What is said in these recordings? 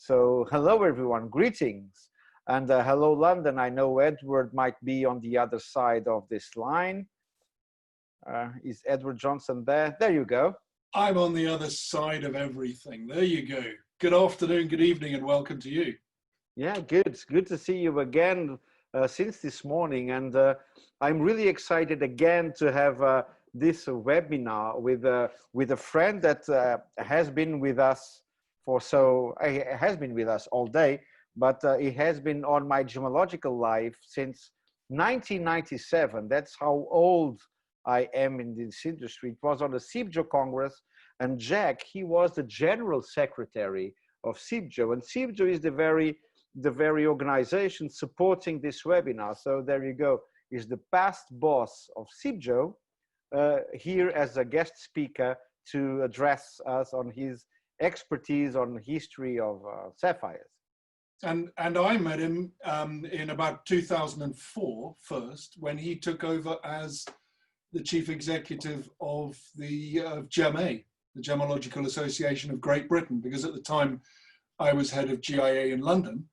So hello everyone, greetings. And hello London. I know Edward might be on the other side of this line. Is Edward Johnson there? There you go. I'm on the other side of everything. There you go. Good afternoon, good evening, and welcome to you. Yeah, good. Good to see you again since this morning. And I'm really excited again to have this webinar with a friend that has been with us has been with us all day, but he has been on my gemological life since 1997. That's how old I am in this industry. It was on the CIBJO Congress, and Jack, he was the general secretary of CIBJO, and CIBJO is the very organization supporting this webinar. So there you go. Is the past boss of CIBJO here as a guest speaker to address us on his expertise on history of sapphires. And I met him in about 2004 first, when he took over as the chief executive of the GEMA, the Gemmological Association of Great Britain, because at the time I was head of GIA in London.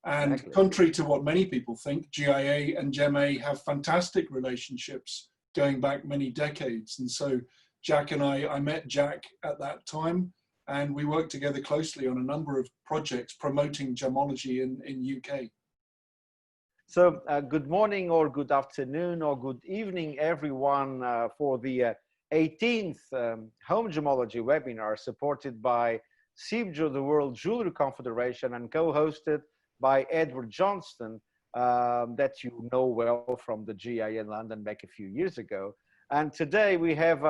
And exactly. Contrary to what many people think, GIA and GEMA have fantastic relationships going back many decades. And so Jack and I met Jack at that time, and we worked together closely on a number of projects promoting gemmology in UK. So good morning or good afternoon or good evening, everyone, for the 18th Home Gemmology webinar supported by CIBJO, the World Jewellery Confederation, and co-hosted by Edward Johnston, that you know well from the GIA in London back a few years ago. And today we have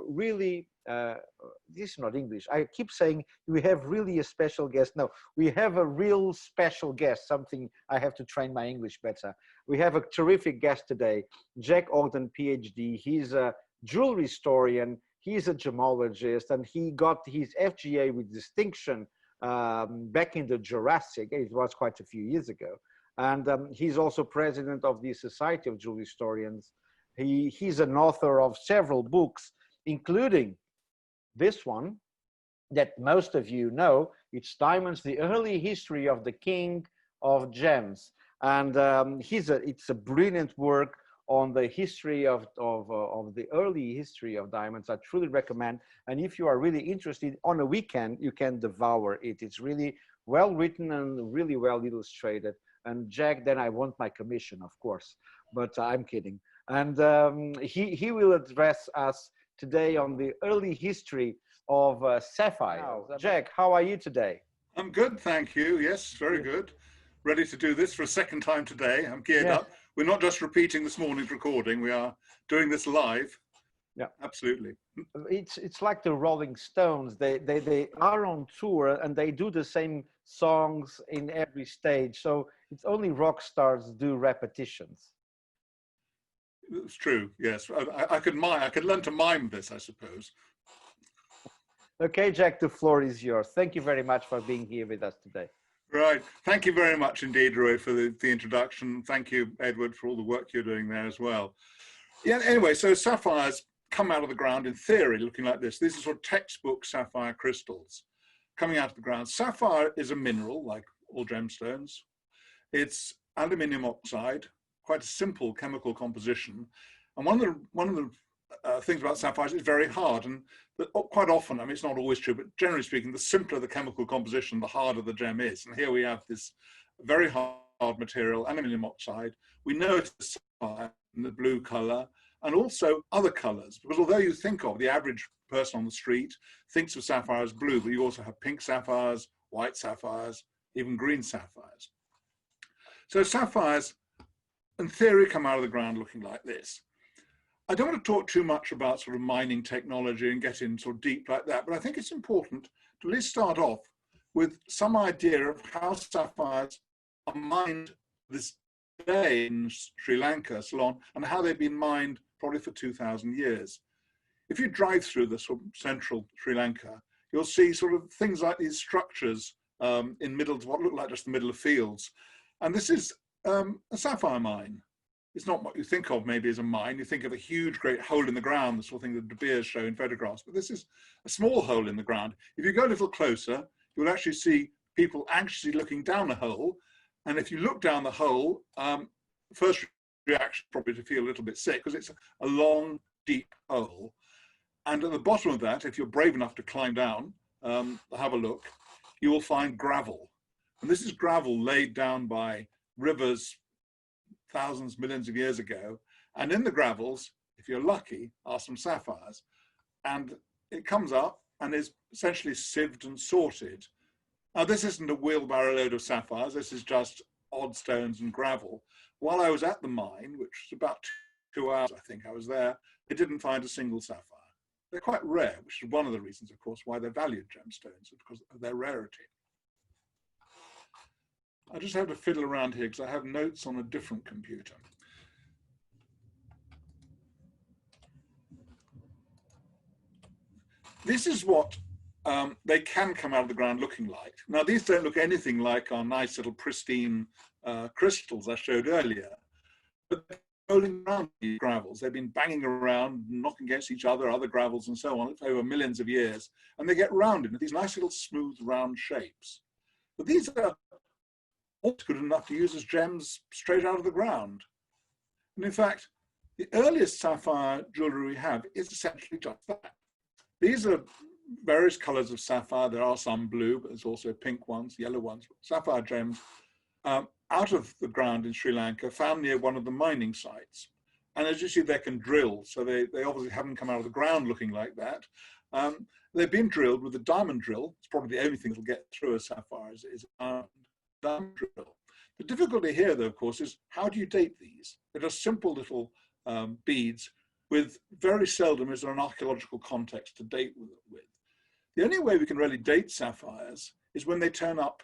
really, this is not English, I keep saying we have really a special guest. No, we have a real special guest, something I have to train my English better. We have a terrific guest today, Jack Ogden, PhD. He's a jewelry historian, he's a gemologist, and he got his FGA with distinction back in the Jurassic. It was quite a few years ago. And he's also president of the Society of Jewelry Historians. He's an author of several books, including this one that most of you know. It's Diamonds, the Early History of the King of Gems. And it's a brilliant work on the history of the early history of diamonds. I truly recommend. And if you are really interested, on a weekend, you can devour it. It's really well written and really well illustrated. And Jack, then I want my commission, of course, but I'm kidding. And he will address us today on the early history of sapphire. Jack, how are you today? I'm good, thank you. Yes, very good. Ready to do this for a second time today. I'm geared up. We're not just repeating this morning's recording. We are doing this live. Yeah, absolutely. It's like the Rolling Stones. They are on tour and they do the same songs in every stage. So it's only rock stars do repetitions. It's true. Yes, I could learn to mime this, I suppose. Okay, Jack, the floor is yours. Thank you very much for being here with us today. Right. Thank you very much indeed, Roy, for the introduction. Thank you, Edward, for all the work you're doing there as well. Yeah. Anyway, so sapphires come out of the ground in theory, looking like this. These are sort of textbook sapphire crystals coming out of the ground. Sapphire is a mineral, like all gemstones. It's aluminium oxide, quite a simple chemical composition. And one of the things about sapphires is very hard, and quite often, I mean, it's not always true, but generally speaking, the simpler the chemical composition, the harder the gem is. And here we have this very hard material, aluminium oxide. We know it's sapphire in the blue color, and also other colors, because although you think of the average person on the street thinks of sapphire as blue, but you also have pink sapphires, white sapphires, even green sapphires. So sapphires, in theory, come out of the ground looking like this. I don't want to talk too much about sort of mining technology and get in sort of deep like that, but I think it's important to at least start off with some idea of how sapphires are mined this day in Sri Lanka, Ceylon, and how they've been mined probably for 2,000 years. If you drive through the sort of central Sri Lanka, you'll see sort of things like these structures in middle to what look like just the middle of fields. And this is a sapphire mine. It's not what you think of maybe as a mine. You think of a huge, great hole in the ground, the sort of thing that De Beers show in photographs, but this is a small hole in the ground. If you go a little closer, you'll actually see people actually looking down a hole. And if you look down the hole, first reaction probably to feel a little bit sick because it's a long, deep hole. And at the bottom of that, if you're brave enough to climb down, have a look, you will find gravel. And this is gravel laid down by rivers thousands, millions of years ago. And in the gravels, if you're lucky, are some sapphires. And it comes up and is essentially sieved and sorted. Now, this isn't a wheelbarrow load of sapphires. This is just odd stones and gravel. While I was at the mine, which was about 2 hours, I think I was there, they didn't find a single sapphire. They're quite rare, which is one of the reasons, of course, why they're valued gemstones, because of their rarity. I just have to fiddle around here because I have notes on a different computer. This is what they can come out of the ground looking like. Now, these don't look anything like our nice little pristine crystals I showed earlier, but they're rolling around these gravels. They've been banging around, knocking against each other, other gravels and so on, over millions of years, and they get rounded into these nice little smooth round shapes. But these are almost good enough to use as gems straight out of the ground. And in fact, the earliest sapphire jewelry we have is essentially just that. These are various colors of sapphire. There are some blue, but there's also pink ones, yellow ones, sapphire gems out of the ground in Sri Lanka, found near one of the mining sites. And as you see, they can drill. So they obviously haven't come out of the ground looking like that. They've been drilled with a diamond drill. It's probably the only thing that'll get through a sapphire is a diamond drill. The difficulty here, though, of course, is how do you date these? They're just simple little beads with very seldom is there an archaeological context to date with. The only way we can really date sapphires is when they turn up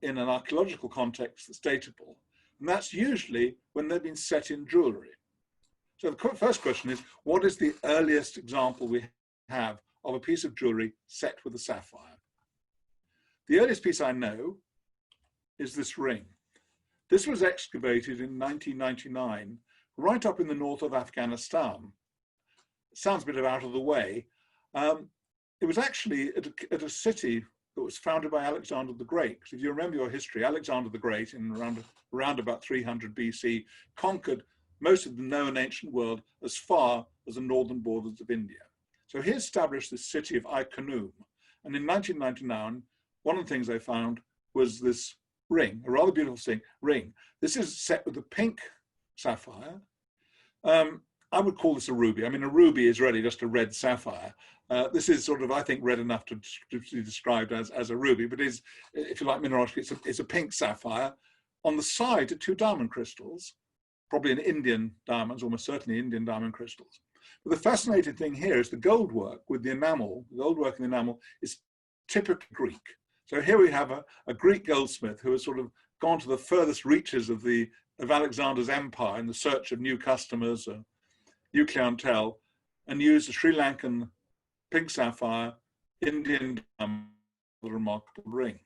in an archaeological context that's datable. And that's usually when they've been set in jewelry. So the first question is, what is the earliest example we have of a piece of jewelry set with a sapphire? The earliest piece I know is this ring. This was excavated in 1999, right up in the north of Afghanistan. It sounds a bit out of the way. It was actually at a city that was founded by Alexander the Great. If you remember your history, Alexander the Great in around about 300 BC conquered most of the known ancient world as far as the northern borders of India. So he established the city of Ai-Khanoum. And in 1999, one of the things they found was this ring, a rather beautiful ring. This is set with a pink sapphire. I would call this a ruby. I mean, a ruby is really just a red sapphire. This is sort of, I think, red enough to be described as a ruby, but is, if you like mineralogy, it's a pink sapphire. On the side are 2 diamond crystals, probably an Indian diamonds, almost certainly Indian diamond crystals. But the fascinating thing here is the gold work with the enamel. The gold work in the enamel is typically Greek. So here we have a Greek goldsmith who has sort of gone to the furthest reaches of Alexander's empire in the search of new customers, new clientele, and used a Sri Lankan pink sapphire, Indian diamond, with a remarkable ring.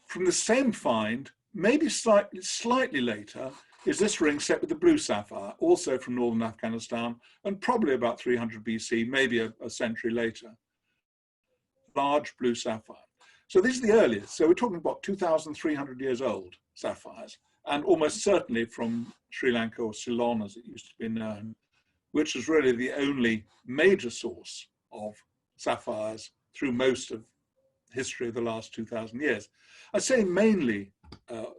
From the same find, maybe slightly later, is this ring set with the blue sapphire, also from northern Afghanistan, and probably about 300 BC, maybe a century later. Large blue sapphire. So these are the earliest. So we're talking about 2,300 years old sapphires, and almost certainly from Sri Lanka, or Ceylon as it used to be known, which is really the only major source of sapphires through most of the history of the last 2,000 years. I say mainly the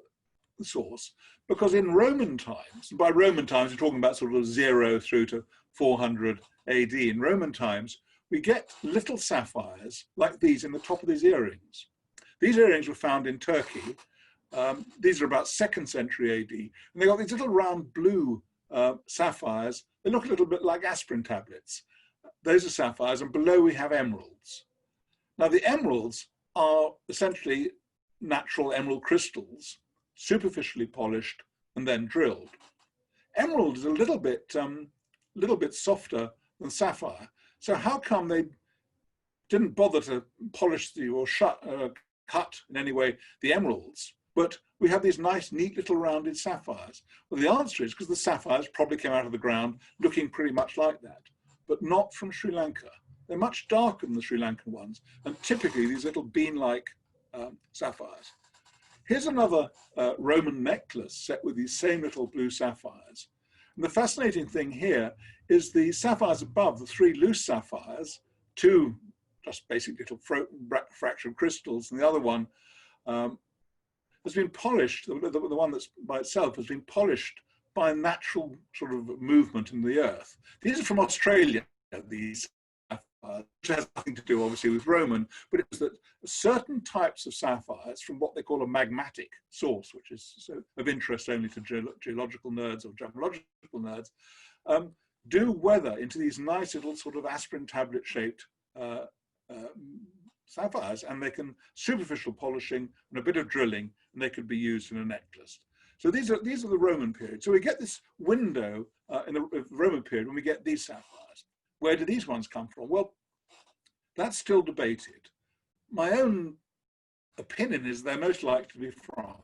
source because in Roman times, by Roman times we're talking about sort of 0 through to 400 AD, in Roman times we get little sapphires like these in the top of these earrings. These earrings were found in Turkey. These are about 2nd century AD, and they got these little round blue sapphires. They look a little bit like aspirin tablets. Those are sapphires, and below we have emeralds. Now the emeralds are essentially natural emerald crystals, superficially polished and then drilled. Emerald is a little bit softer than sapphire. So how come they didn't bother to polish or cut in any way the emeralds, but we have these nice, neat little rounded sapphires? Well, the answer is because the sapphires probably came out of the ground looking pretty much like that, but not from Sri Lanka. They're much darker than the Sri Lankan ones, and typically these little bean-like sapphires. Here's another Roman necklace set with these same little blue sapphires. And the fascinating thing here is the sapphires above, the three loose sapphires, two just basic little fractured crystals, and the other one has been polished, the one that's by itself has been polished by a natural sort of movement in the earth. These are from Australia, these sapphires, which has nothing to do obviously with Roman, but it's that certain types of sapphires from what they call a magmatic source, which is so of interest only to geological nerds or gemmological nerds, do weather into these nice little sort of aspirin tablet shaped sapphires, and they can superficial polishing and a bit of drilling, and they could be used in a necklace. So these are the Roman period. So we get this window in the Roman period when we get these sapphires. Where do these ones come from? Well, that's still debated. My own opinion is they're most likely to be France.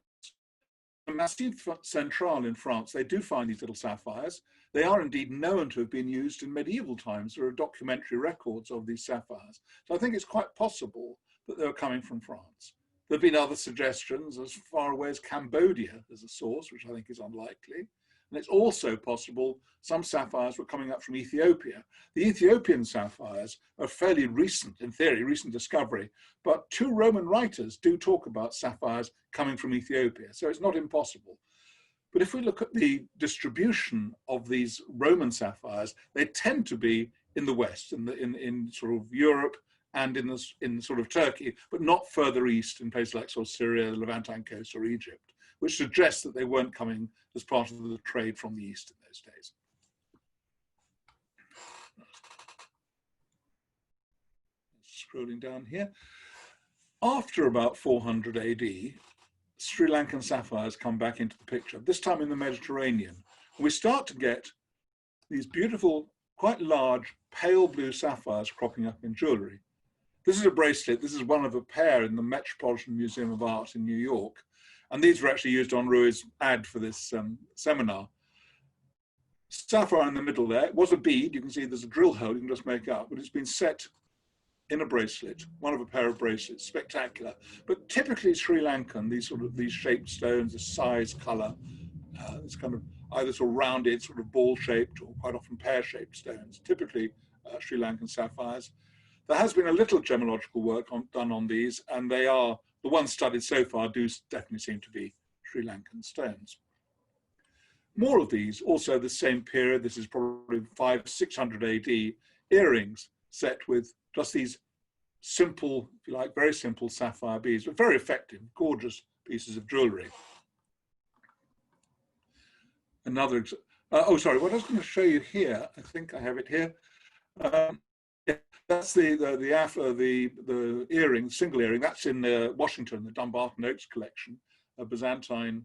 In Massif Central in France, they do find these little sapphires. They are indeed known to have been used in medieval times. There are documentary records of these sapphires. So I think it's quite possible that they were coming from France. There have been other suggestions as far away as Cambodia as a source, which I think is unlikely. And it's also possible some sapphires were coming up from Ethiopia. The Ethiopian sapphires are fairly recent, in theory, recent discovery, but two Roman writers do talk about sapphires coming from Ethiopia, so it's not impossible. But if we look at the distribution of these Roman sapphires, they tend to be in the West, in sort of Europe and in sort of Turkey, but not further east in places like sort of Syria, the Levantine coast, or Egypt, which suggests that they weren't coming as part of the trade from the East in those days. Scrolling down here. After about 400 AD, Sri Lankan sapphires come back into the picture, this time in the Mediterranean. We start to get these beautiful, quite large, pale blue sapphires cropping up in jewellery. This is a bracelet. This is one of a pair in the Metropolitan Museum of Art in New York. And these were actually used on Rui's ad for this seminar. Sapphire in the middle there, it was a bead. You can see there's a drill hole you can just make up, but it's been set in a bracelet, one of a pair of bracelets, spectacular. But typically Sri Lankan, these shaped stones, the size, color, it's kind of either sort of rounded, sort of ball-shaped, or quite often pear-shaped stones, typically Sri Lankan sapphires. There has been a little gemmological work done on these, and they are, the ones studied so far do definitely seem to be Sri Lankan stones. More of these, also the same period, this is probably 500–600 AD, earrings set with just these simple, if you like, very simple sapphire beads, but very effective, gorgeous pieces of jewellery. Another, oh sorry, what I was going to show you here, I think I have it here. Yeah, that's the earring, single earring. That's in Washington, the Dumbarton Oaks collection, a Byzantine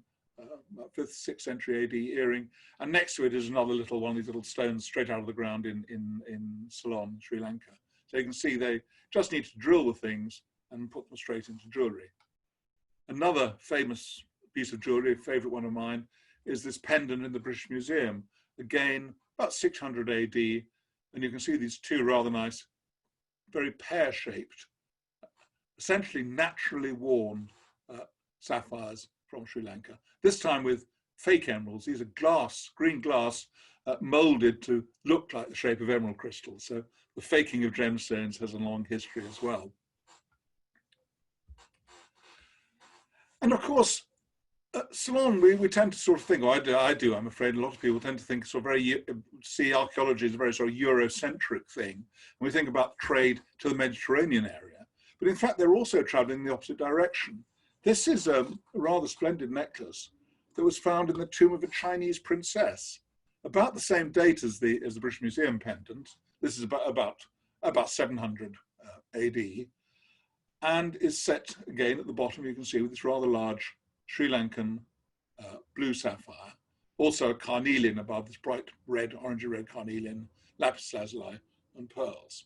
5th, 6th century AD earring. And next to it is another little one of these little stones straight out of the ground in Ceylon, Sri Lanka. So you can see they just need to drill the things and put them straight into jewellery. Another famous piece of jewellery, a favourite one of mine, is this pendant in the British Museum. Again, about 600 AD. And you can see these two rather nice, very pear-shaped, essentially naturally worn sapphires from Sri Lanka. This time with fake emeralds. These are glass, green glass, molded to look like the shape of emerald crystals. So the faking of gemstones has a long history as well. And of course, Ceylon, we tend to sort of think, or I do, I'm afraid, a lot of people tend to think sort of see archaeology as a very sort of Eurocentric thing. When we think about trade to the Mediterranean area. But in fact, they're also traveling in the opposite direction. This is a rather splendid necklace that was found in the tomb of a Chinese princess, about the same date as the British Museum pendant. This is about 700 AD, and is set again at the bottom, you can see, with this rather large Sri Lankan blue sapphire, also a carnelian above, this bright red, orangey red carnelian, lapis lazuli, and pearls.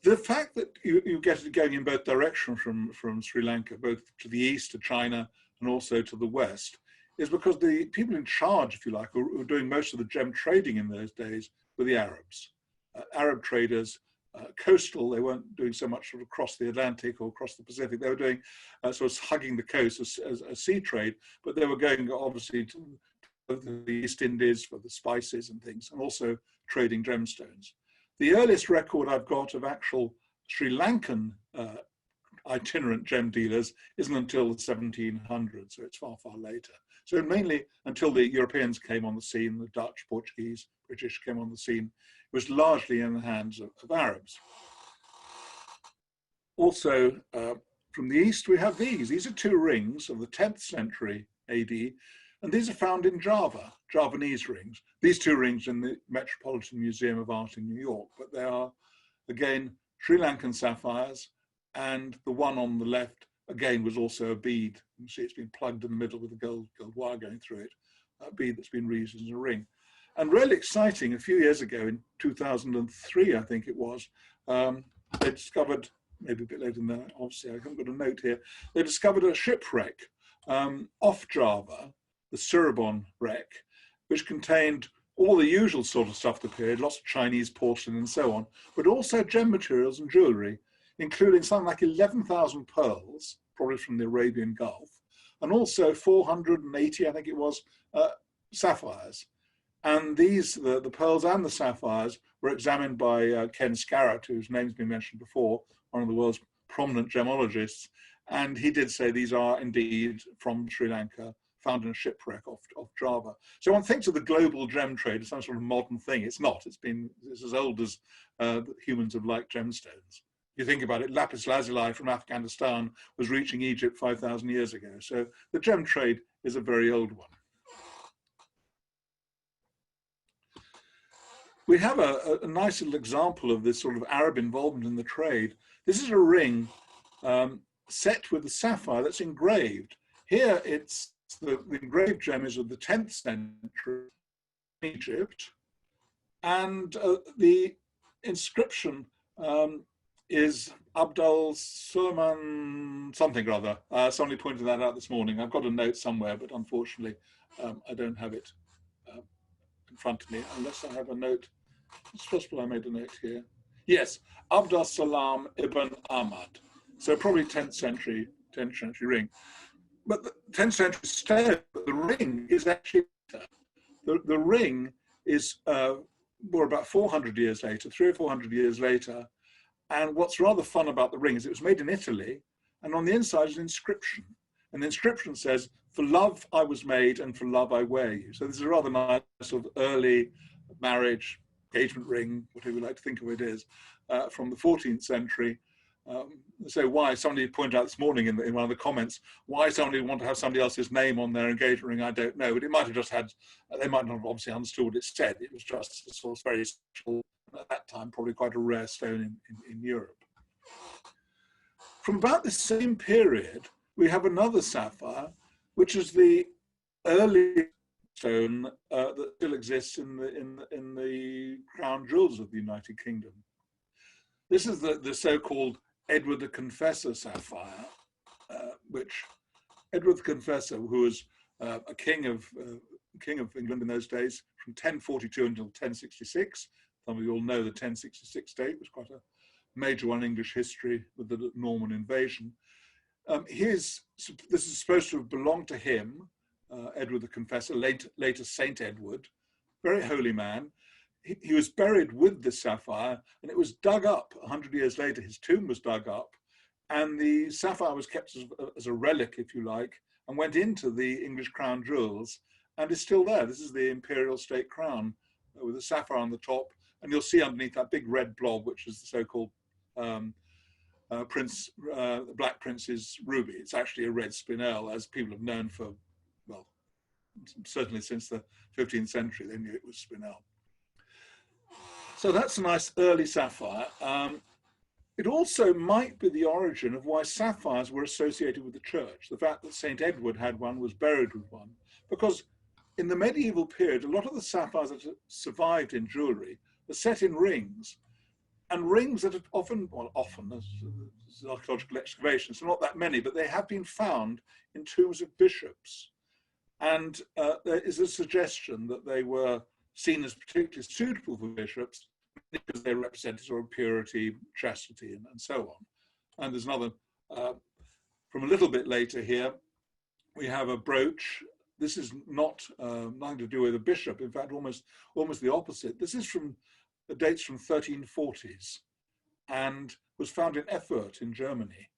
The fact that you get it going in both directions from Sri Lanka, both to the east, to China, and also to the west, is because the people in charge, if you like, who were doing most of the gem trading in those days, were the Arabs. Arab traders coastal. They weren't doing so much sort of across the Atlantic or across the Pacific. They were doing sort of hugging the coast as a sea trade, but they were going obviously to the East Indies for the spices and things, and also trading gemstones. The earliest record I've got of actual Sri Lankan itinerant gem dealers isn't until the 1700s, so it's far, far later. So mainly until the Europeans came on the scene, the Dutch, Portuguese, British came on the scene, it was largely in the hands of Arabs. Also, from the east, we have these. These are two rings of the 10th century AD, and these are found in Java, Javanese rings. These two rings in the Metropolitan Museum of Art in New York, but they are, again, Sri Lankan sapphires, and the one on the left, again, was also a bead. You can see it's been plugged in the middle with a gold wire going through it, a bead that's been reused as a ring. And really exciting, a few years ago, in 2003, I think it was, they discovered, maybe a bit later than that, obviously I haven't got a note here, they discovered a shipwreck off Java, the Cirebon wreck, which contained all the usual sort of stuff of the period, lots of Chinese porcelain and so on, but also gem materials and jewellery, including something like 11,000 pearls, probably from the Arabian Gulf, and also 480, I think it was, sapphires. And these, the pearls and the sapphires, were examined by Ken Scarrett, whose name's been mentioned before, one of the world's prominent gemologists, and he did say these are indeed from Sri Lanka, found in a shipwreck off Java. So one thinks of the global gem trade as some sort of modern thing. It's not. It's as old as humans have liked gemstones. You think about it, lapis lazuli from Afghanistan was reaching Egypt 5,000 years ago. So the gem trade is a very old one. We have a nice little example of this sort of Arab involvement in the trade. This is a ring set with a sapphire that's engraved. Here it's the engraved gem is of the 10th century in Egypt, and the inscription is Abdul Suleiman something or other. Somebody pointed that out this morning. I've got a note somewhere, but unfortunately I don't have it in front of me, unless I have a note. It's possible I made a note here. Yes, Abdul Salam ibn Ahmad. So probably 10th century ring. But the 10th century stone, but the ring is actually the ring is more about 400 years later, 300 or 400 years later. And what's rather fun about the ring is it was made in Italy, and on the inside is an inscription. And the inscription says, "For love I was made, and for love I wear you." So this is a rather nice sort of early marriage, engagement ring, whatever you like to think of it is, from the 14th century. So why, somebody pointed out this morning in one of the comments, why somebody would want to have somebody else's name on their engagement ring, I don't know. But it might have just had, they might not have obviously understood what it said. It was just a sort of very special, at that time, probably quite a rare stone in Europe. From about the same period, we have another sapphire, which is the early stone that still exists in the crown jewels of the United Kingdom. This is the so-called Edward the Confessor sapphire, which Edward the Confessor, who was a king of England in those days, from 1042 until 1066. Some of you all know the 1066 date was quite a major one in English history with the Norman invasion. This is supposed to have belonged to him, Edward the Confessor, later Saint Edward, very holy man. He was buried with the sapphire, and it was dug up 100 years later. His tomb was dug up, and the sapphire was kept as a relic, if you like, and went into the English crown jewels, and is still there. This is the imperial state crown with a sapphire on the top, and you'll see underneath that big red blob, which is the so-called Black Prince's ruby. It's actually a red spinel, as people have known for, well, certainly since the 15th century, they knew it was spinel. So that's a nice early sapphire. It also might be the origin of why sapphires were associated with the church. The fact that St. Edward had one, was buried with one, because in the medieval period, a lot of the sapphires that survived in jewellery were set in rings, and rings that are often, there's archaeological excavations, so not that many, but they have been found in tombs of bishops. And there is a suggestion that they were seen as particularly suitable for bishops, because they represent sort of purity, chastity, and so on. And there's another, from a little bit later here, we have a brooch. This is not nothing to do with a bishop. In fact, almost the opposite. This is from, it dates from 1340s and was found in Erfurt in Germany.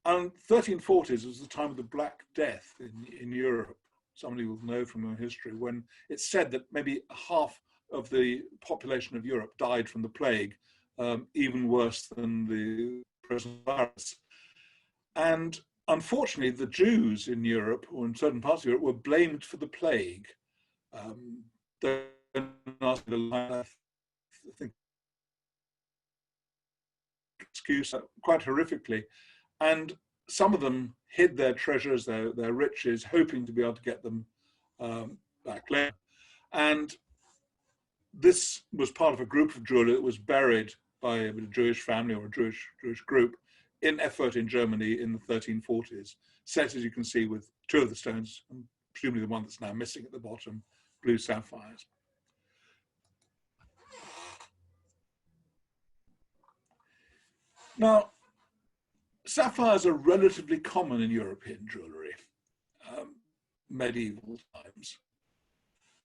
And 1340s was the time of the Black Death in Europe. Somebody will know from our history, when it's said that maybe half of the population of Europe died from the plague, even worse than the present virus. And unfortunately, the Jews in Europe, or in certain parts of Europe, were blamed for the plague. I think, excuse quite horrifically. And some of them hid their treasures, their riches, hoping to be able to get them back later. And this was part of a group of jewelry that was buried by a Jewish family or a Jewish group in Erfurt in Germany in the 1340s, set, as you can see, with two of the stones, and presumably the one that's now missing at the bottom, blue sapphires. Now, sapphires are relatively common in European jewellery, medieval times.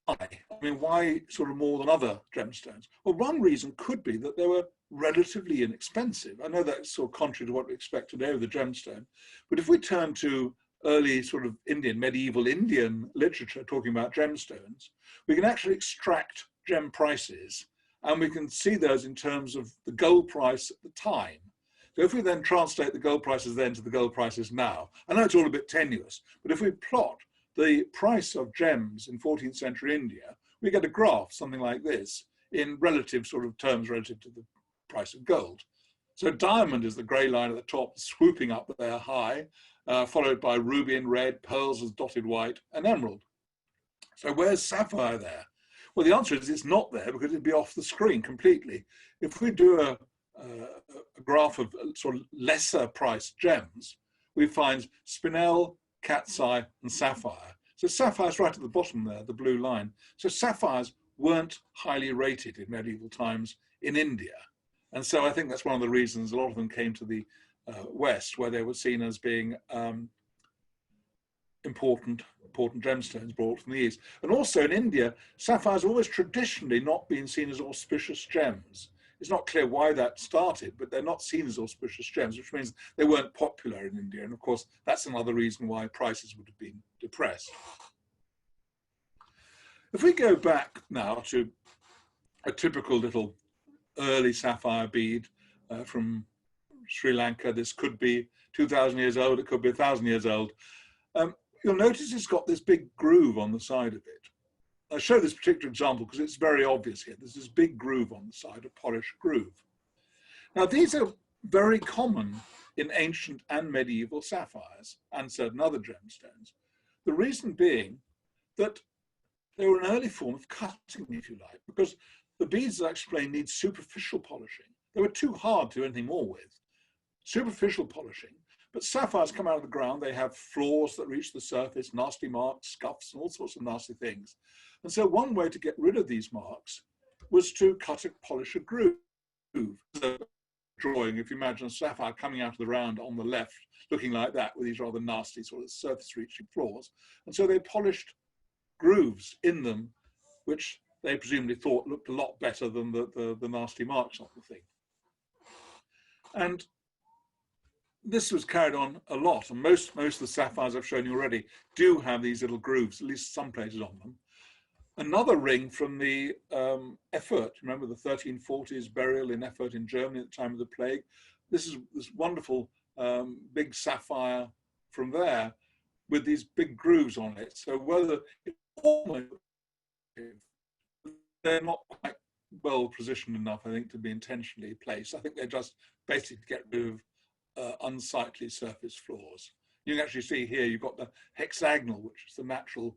Why? I mean, why sort of more than other gemstones? Well, one reason could be that they were relatively inexpensive. I know that's sort of contrary to what we expect today with the gemstone, but if we turn to early sort of medieval Indian literature talking about gemstones, we can actually extract gem prices, and we can see those in terms of the gold price at the time. So if we then translate the gold prices then to the gold prices now, I know it's all a bit tenuous, but if we plot the price of gems in 14th century India, we get a graph, something like this, in relative sort of terms relative to the price of gold. So diamond is the grey line at the top, swooping up there high, followed by ruby in red, pearls as dotted white, and emerald. So where's sapphire there? Well, the answer is it's not there because it'd be off the screen completely. If we do a graph of sort of lesser priced gems, we find spinel, cat's eye, and sapphire. So sapphire's right at the bottom there, the blue line. So sapphires weren't highly rated in medieval times in India. And so I think that's one of the reasons a lot of them came to the West, where they were seen as being important gemstones brought from the East. And also in India, sapphires have always traditionally not been seen as auspicious gems. It's not clear why that started, but they're not seen as auspicious gems, which means they weren't popular in India. And of course, that's another reason why prices would have been depressed. If we go back now to a typical little early sapphire bead from Sri Lanka, this could be 2,000 years old, it could be 1,000 years old. You'll notice it's got this big groove on the side of it. I show this particular example because it's very obvious here. There's this big groove on the side, a polished groove. Now, these are very common in ancient and medieval sapphires and certain other gemstones. The reason being that they were an early form of cutting, if you like, because the beads, as I explained, need superficial polishing. They were too hard to do anything more with. Superficial polishing. But sapphires come out of the ground, they have flaws that reach the surface, nasty marks, scuffs, and all sorts of nasty things. And so one way to get rid of these marks was to polish a groove. So drawing, if you imagine a sapphire coming out of the round on the left, looking like that, with these rather nasty sort of surface-reaching flaws. And so they polished grooves in them, which they presumably thought looked a lot better than the nasty marks on the thing. And this was carried on a lot, and most of the sapphires I've shown you already do have these little grooves, at least some places on them. Another ring from the Erfurt, remember the 1340s burial in Erfurt in Germany at the time of the plague. This is this wonderful big sapphire from there with these big grooves on it. So whether they're not quite well positioned enough, I think, to be intentionally placed. I think they're just basically to get rid of unsightly surface flaws. You can actually see here you've got the hexagonal, which is the natural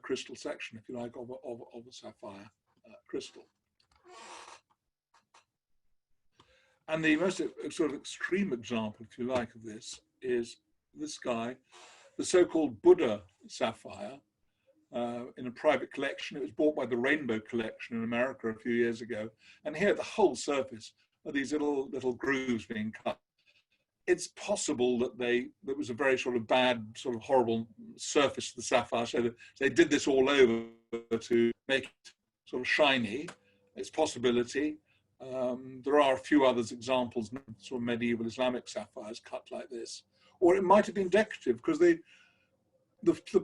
crystal section, if you like, of a sapphire crystal. And the most sort of extreme example, if you like, of this is this guy, the so-called Buddha sapphire. in a private collection. It was bought by the Rainbow Collection in America a few years ago. And here, the whole surface are these little grooves being cut. It's possible that there was a very sort of bad, sort of horrible surface of the sapphire, so that they did this all over to make it sort of shiny. It's a possibility. There are a few others examples, sort of medieval Islamic sapphires cut like this. Or it might have been decorative, because the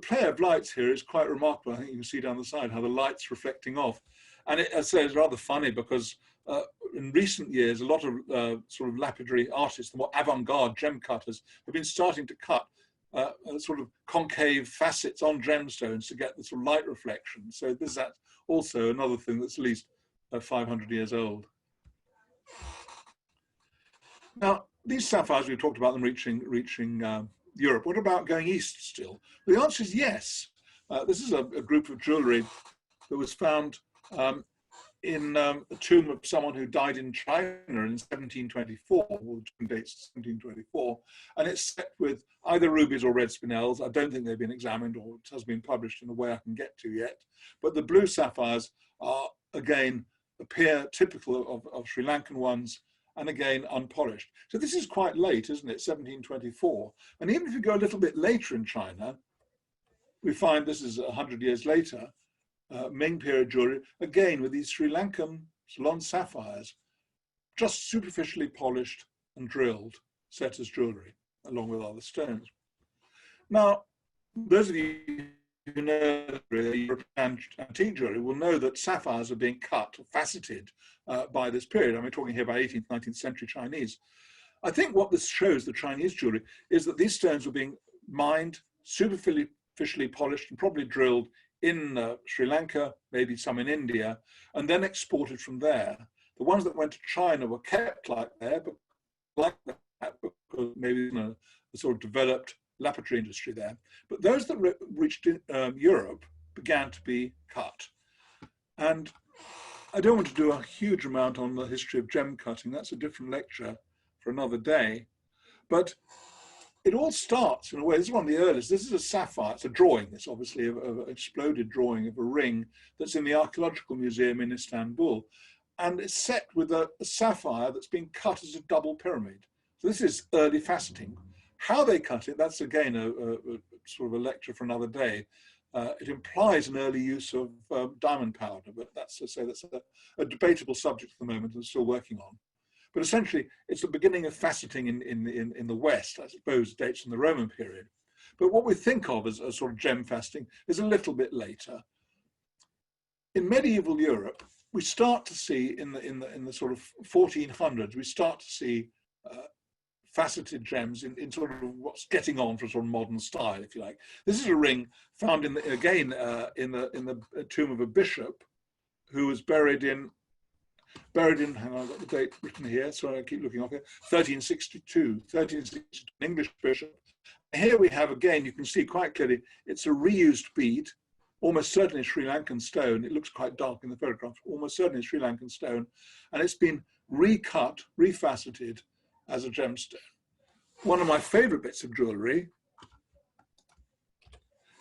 play of lights here is quite remarkable. I think you can see down the side how the light's reflecting off. And I say it's rather funny, because in recent years, a lot of sort of lapidary artists, the more avant-garde gem cutters, have been starting to cut sort of concave facets on gemstones to get the sort of light reflection. So this is also another thing that's at least 500 years old. Now, these sapphires, we've talked about them reaching Europe. What about going east still? The answer is yes. This is a group of jewellery that was found in a tomb of someone who died in China in 1724, or the date's 1724, and it's set with either rubies or red spinels. I don't think they've been examined, or it has been published in a way I can get to yet. But the blue sapphires are, again, appear typical of Sri Lankan ones, and again, unpolished. So this is quite late, isn't it, 1724. And even if you go a little bit later in China, we find this is 100 years later, Ming period jewelry, again with these Sri Lankan Ceylon sapphires, just superficially polished and drilled, set as jewelry, along with other stones. Now, those of you who know European antique jewelry will know that sapphires are being cut, faceted by this period. I mean, we're talking here about 18th, 19th century Chinese. I think what this shows, the Chinese jewelry, is that these stones were being mined, superficially polished, and probably drilled in Sri Lanka, maybe some in India, and then exported from there. The ones that went to China were kept like that, because maybe a sort of developed lapidary industry there. But those that reached Europe began to be cut. And I don't want to do a huge amount on the history of gem cutting. That's a different lecture for another day. But it all starts in a way. This is one of the earliest. This is a sapphire. It's a drawing. It's obviously an exploded drawing of a ring that's in the Archaeological Museum in Istanbul. And it's set with a sapphire that's been cut as a double pyramid. So this is early faceting. How they cut it, that's again a sort of a lecture for another day. It implies an early use of diamond powder, but that's a debatable subject at the moment and still working on. But essentially, it's the beginning of faceting in the West, I suppose, dates from the Roman period. But what we think of as a sort of gem faceting is a little bit later. In medieval Europe, we start to see in the sort of 1400s, we start to see faceted gems in sort of what's getting on for sort of modern style, if you like. This is a ring found in the tomb of a bishop who was buried in, hang on, I've got the date written here, sorry, I keep looking off here, 1362, an English bishop. Here we have, again, you can see quite clearly, it's a reused bead, almost certainly Sri Lankan stone. It looks quite dark in the photograph, almost certainly Sri Lankan stone. And it's been recut, refaceted as a gemstone. One of my favorite bits of jewelry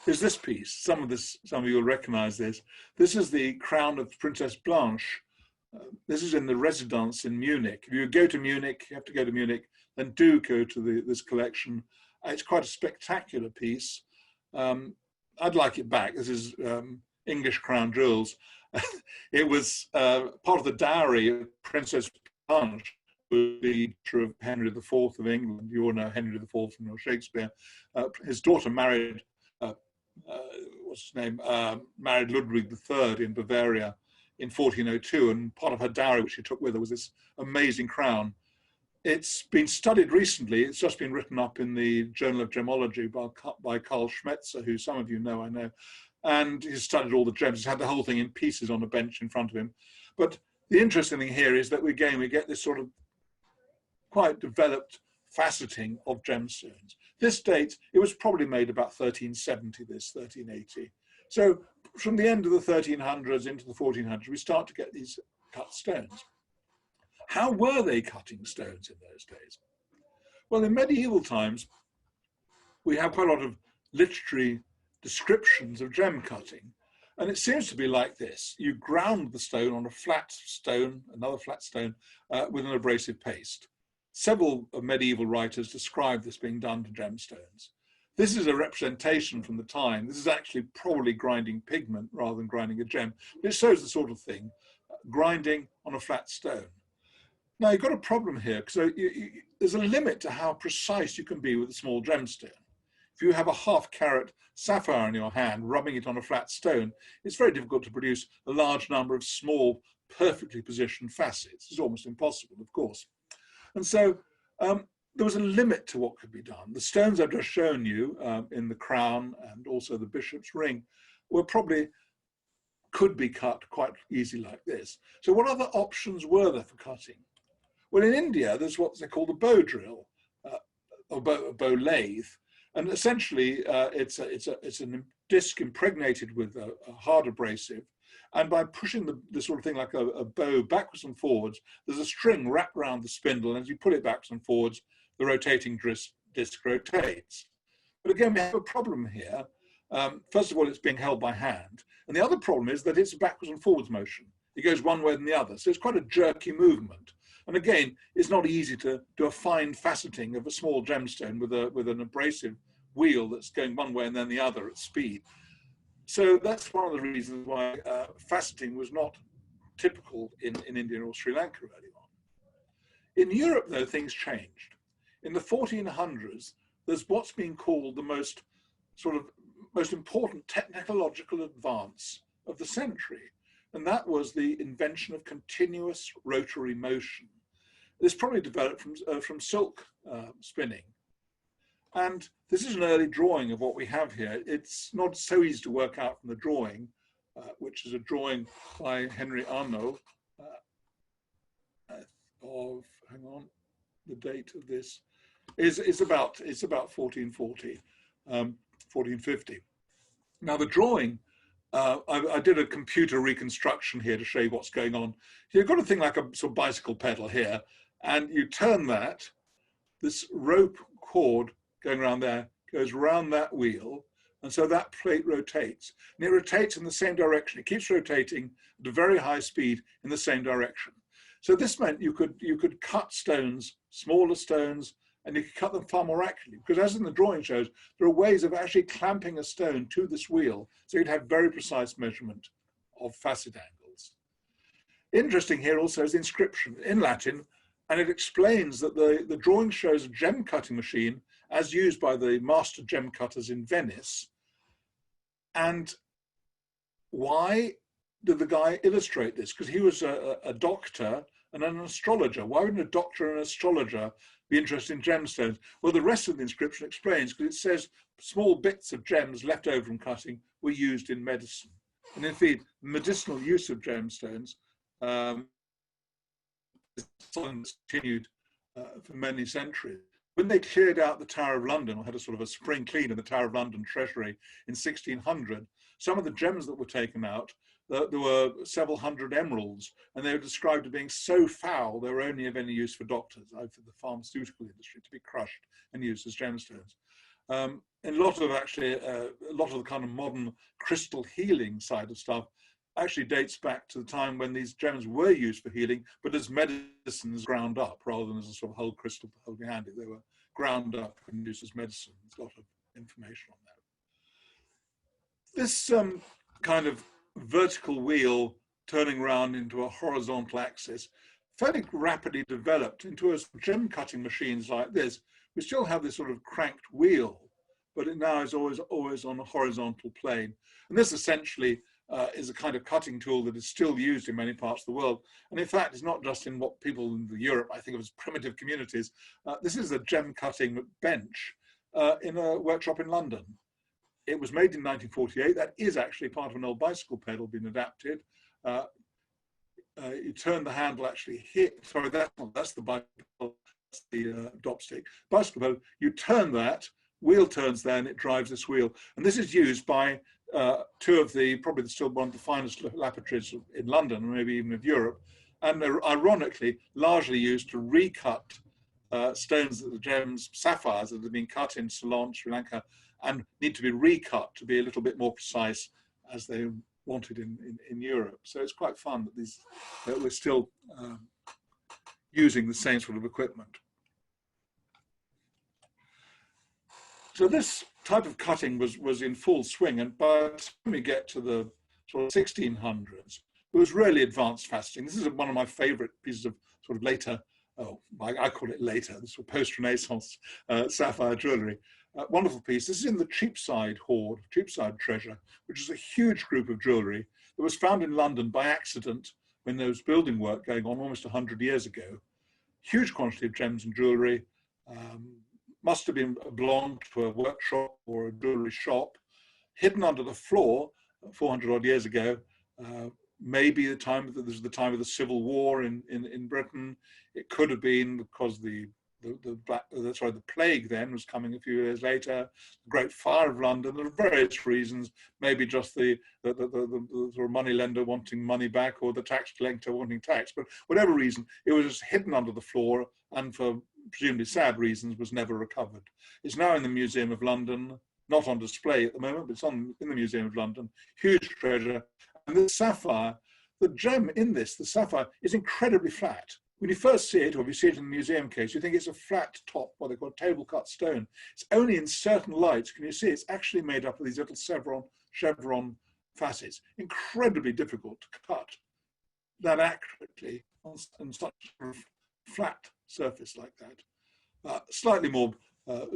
is this piece. Some of you will recognize this. This is the crown of Princess Blanche. This is in the residence in Munich. If you go to Munich, you have to go to Munich, then do go to this collection. It's quite a spectacular piece. I'd like it back. This is English crown jewels. It was part of the dowry of Princess Blanche, who was the daughter of Henry IV of England. You all know Henry IV from your Shakespeare. His daughter married, what's his name? Married Ludwig III in Bavaria in 1402, and part of her dowry, which she took with her, was this amazing crown. It's been studied recently. It's just been written up in the Journal of Gemmology by Carl Schmetzer, who some of you know, I know. And he's studied all the gems. He's had the whole thing in pieces on a bench in front of him. But the interesting thing here is that we get this sort of quite developed faceting of gemstones. This date, it was probably made about 1370, this 1380. So from the end of the 1300s into the 1400s, we start to get these cut stones. How were they cutting stones in those days? Well, in medieval times, we have quite a lot of literary descriptions of gem cutting. And it seems to be like this. You ground the stone on a flat stone, another flat stone, with an abrasive paste. Several medieval writers describe this being done to gemstones. This is a representation from the time. This is actually probably grinding pigment rather than grinding a gem. But it shows the sort of thing, grinding on a flat stone. Now you've got a problem here, because there's a limit to how precise you can be with a small gemstone. If you have a half-carat sapphire in your hand, rubbing it on a flat stone, it's very difficult to produce a large number of small, perfectly positioned facets. It's almost impossible, of course. And so there was a limit to what could be done. The stones I've just shown you in the crown and also the bishop's ring were probably could be cut quite easily like this. So what other options were there for cutting? Well, in India, there's what they call the bow drill, or bow lathe. And essentially, it's a disc impregnated with a hard abrasive. And by pushing the sort of thing like a bow backwards and forwards, there's a string wrapped around the spindle. And as you pull it backwards and forwards, the rotating disc rotates. But again, we have a problem here. First of all, it's being held by hand. And the other problem is that it's a backwards and forwards motion. It goes one way than the other. So it's quite a jerky movement. And again, it's not easy to do a fine faceting of a small gemstone with an abrasive wheel that's going one way and then the other at speed. So that's one of the reasons why faceting was not typical in India or Sri Lanka early on. In Europe, though, things changed. In the 1400s, there's what's been called the most important technological advance of the century. And that was the invention of continuous rotary motion. This probably developed from silk spinning. And this is an early drawing of what we have here. It's not so easy to work out from the drawing, which is a drawing by Henry Arnault of, hang on, the date of this is about 1440, 1450. Now the drawing, I did a computer reconstruction here to show you what's going on. You've got a thing like a sort of bicycle pedal here, and you turn that, this rope cord going around there goes around that wheel, and so that plate rotates. And it rotates in the same direction. It keeps rotating at a very high speed in the same direction. So this meant you could cut stones, smaller stones, and you could cut them far more accurately, because as in the drawing shows, there are ways of actually clamping a stone to this wheel, so you'd have very precise measurement of facet angles. Interesting here also is the inscription in Latin, and it explains that the drawing shows a gem cutting machine as used by the master gem cutters in Venice. And why did the guy illustrate this? Because he was a doctor and an astrologer. Why wouldn't a doctor and an astrologer be interested in gemstones? Well, the rest of the inscription explains, because it says small bits of gems left over from cutting were used in medicine. And indeed, medicinal use of gemstones continued for many centuries. When they cleared out the Tower of London, or had a sort of a spring clean in the Tower of London Treasury in 1600, some of the gems that were taken out, there were several hundred emeralds, and they were described as being so foul they were only of any use for doctors, for the pharmaceutical industry, to be crushed and used as gemstones. And a lot of the kind of modern crystal healing side of stuff actually dates back to the time when these gems were used for healing, but as medicines ground up rather than as a sort of whole crystal to hold your hand. They were ground up and used as medicine. There's a lot of information on that. This kind of vertical wheel turning around into a horizontal axis fairly rapidly developed into a gem cutting machines like this. We still have this sort of cranked wheel, but it now is always on a horizontal plane. And this essentially is a kind of cutting tool that is still used in many parts of the world. And in fact, it's not just in what people in Europe, I think of as primitive communities. This is a gem cutting bench in a workshop in London. It was made in 1948. That is actually part of an old bicycle pedal being adapted. You turn the handle actually here. Sorry, that's the bicycle, that's the dopstick. Bicycle pedal, you turn that, wheel turns there, and it drives this wheel. And this is used by two of the, probably still one of the finest laboratories in London, maybe even of Europe, and they're ironically largely used to recut stones, the gems, sapphires that have been cut in Ceylon, Sri Lanka, and need to be recut to be a little bit more precise as they wanted in Europe. So it's quite fun that that we're still using the same sort of equipment. So this type of cutting was in full swing, and by the time we get to the sort of 1600s, it was really advanced faceting. This is one of my favorite pieces of sort of later, I call it later, this was post-Renaissance sapphire jewellery. Wonderful piece. This is in the Cheapside hoard, Cheapside treasure, which is a huge group of jewellery that was found in London by accident when there was building work going on almost 100 years ago. Huge quantity of gems and jewellery. Must have been belonged to a workshop or a jewellery shop, hidden under the floor 400 odd years ago. Maybe this is the time of the Civil War in Britain. It could have been because the plague then was coming a few years later, the Great Fire of London. There are various reasons, maybe just the sort of money lender wanting money back or the tax collector wanting tax, but whatever reason, it was just hidden under the floor and for presumably sad reasons was never recovered. It's now in the Museum of London, not on display at the moment, but it's in the Museum of London, huge treasure. And this sapphire, the gem in this, the sapphire, is incredibly flat. When you first see it, or if you see it in the museum case, you think it's a flat top, what they call table cut stone. It's only in certain lights can you see it's actually made up of these little chevron facets. Incredibly difficult to cut that accurately on such a flat surface like that. Slightly more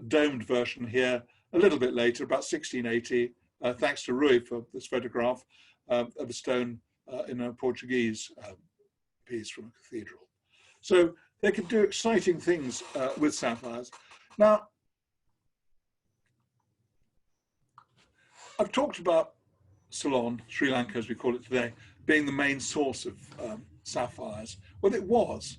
domed version here, a little bit later, about 1680, thanks to Rui for this photograph of a stone in a Portuguese piece from a cathedral. So they could do exciting things with sapphires. Now, I've talked about Ceylon, Sri Lanka as we call it today, being the main source of sapphires. Well, it was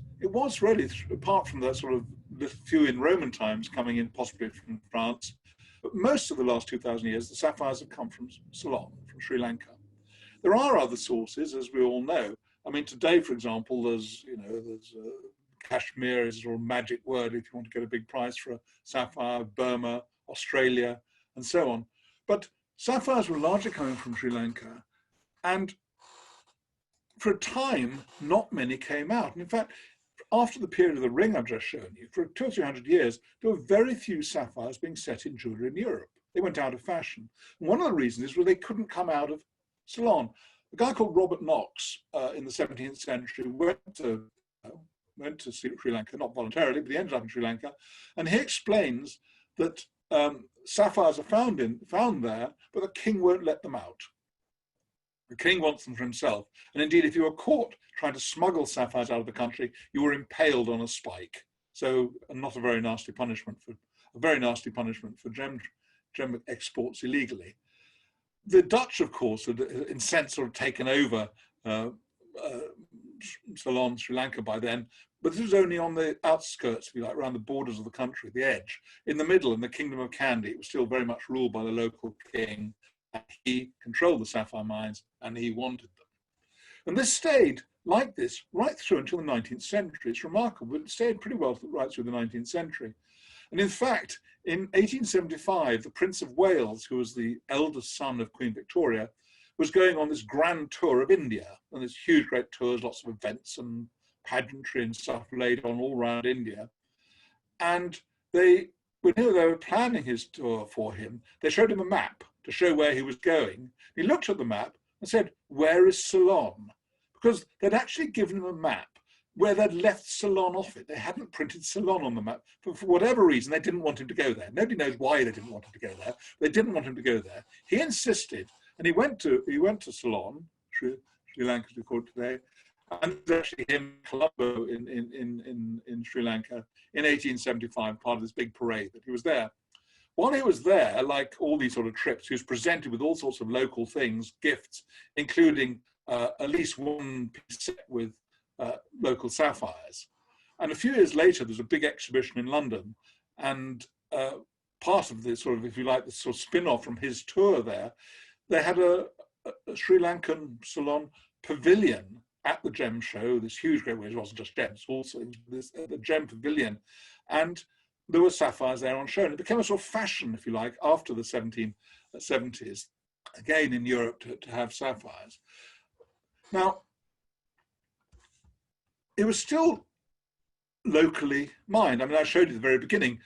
really, apart from the sort of the few in Roman times coming in possibly from France, but most of the last 2,000 years, the sapphires have come from Ceylon, from Sri Lanka. There are other sources, as we all know. I mean, today, for example, there's Kashmir is a sort of magic word if you want to get a big price for a sapphire, Burma, Australia, and so on. But sapphires were largely coming from Sri Lanka, and for a time, not many came out. And in fact, after the period of the ring I've just shown you, for 200 or 300 years, there were very few sapphires being set in jewellery in Europe. They went out of fashion. And one of the reasons is they couldn't come out of Ceylon. A guy called Robert Knox in the 17th century went to Sri Lanka, not voluntarily, but he ended up in Sri Lanka, and he explains that sapphires are found there, but the king won't let them out. The king wants them for himself, and indeed, if you were caught trying to smuggle sapphires out of the country, you were impaled on a spike. So, not a very nasty punishment for gem exports illegally. The Dutch, of course, had in a sense sort of taken over Ceylon, Sri Lanka by then, but this was only on the outskirts, if you like, around the borders of the country, the edge. In the middle, in the Kingdom of Kandy, it was still very much ruled by the local king, and he controlled the sapphire mines, and he wanted them. And this stayed like this right through until the 19th century. It's remarkable, but it stayed pretty well right through the 19th century. And in fact, in 1875, the Prince of Wales, who was the eldest son of Queen Victoria, was going on this grand tour of India. And there's huge, great tours, lots of events and pageantry and stuff laid on all around India. And when they were planning his tour for him, they showed him a map to show where he was going. He looked at the map and said, "Where is Ceylon?" Because they'd actually given him a map where they'd left Ceylon off it. They hadn't printed Ceylon on the map. For whatever reason, they didn't want him to go there. Nobody knows why they didn't want him to go there. They didn't want him to go there. He insisted, and he went to Ceylon, Sri Lanka as we call it today, and actually him, Colombo in Sri Lanka in 1875, part of this big parade that he was there. While he was there, like all these sort of trips, he was presented with all sorts of local things, gifts, including at least one piece set with local sapphires. And a few years later, there's a big exhibition in London, and part of this sort of, if you like, the sort of spin-off from his tour there, they had a Sri Lankan Ceylon pavilion at the gem show, this huge great way. It wasn't just gems, also the gem pavilion. And there were sapphires there on show. And it became a sort of fashion, if you like, after the 1770s, again in Europe, to have sapphires. Now, it was still locally mined. I mean, I showed you at the very beginning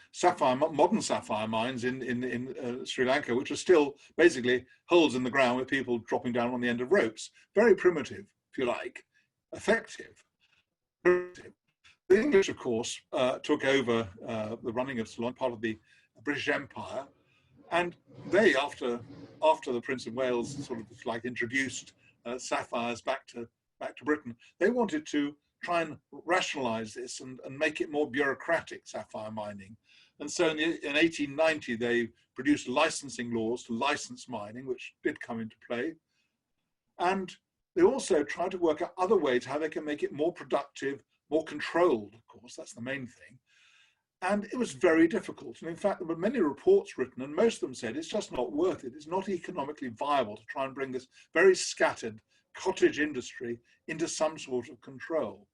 modern sapphire mines in Sri Lanka, which are still basically holes in the ground with people dropping down on the end of ropes. Very primitive, if you like, effective. The English, of course, took over the running of Ceylon, part of the British Empire, and they, after the Prince of Wales sort of like introduced sapphires back to Britain, they wanted to try and rationalize this and make it more bureaucratic, sapphire mining. And so in 1890, they produced licensing laws to license mining, which did come into play. And they also tried to work out other ways how they can make it more productive, more controlled, of course, that's the main thing. And it was very difficult. And in fact, there were many reports written, and most of them said it's just not worth it. It's not economically viable to try and bring this very scattered cottage industry into some sort of control.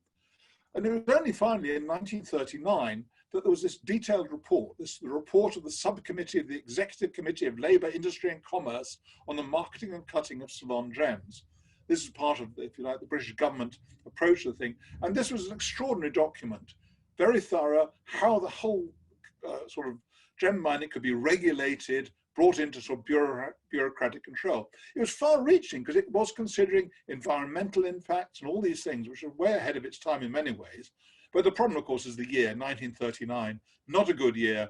And it was only finally in 1939 that there was this detailed report, the report of the subcommittee of the Executive Committee of Labour, Industry and Commerce on the marketing and cutting of Ceylon gems. This is part of, if you like, the British government approach to the thing. And this was an extraordinary document, very thorough, how the whole sort of gem mining could be regulated, brought into sort of bureaucratic control. It was far-reaching because it was considering environmental impacts and all these things, which are way ahead of its time in many ways. But the problem, of course, is the year, 1939, not a good year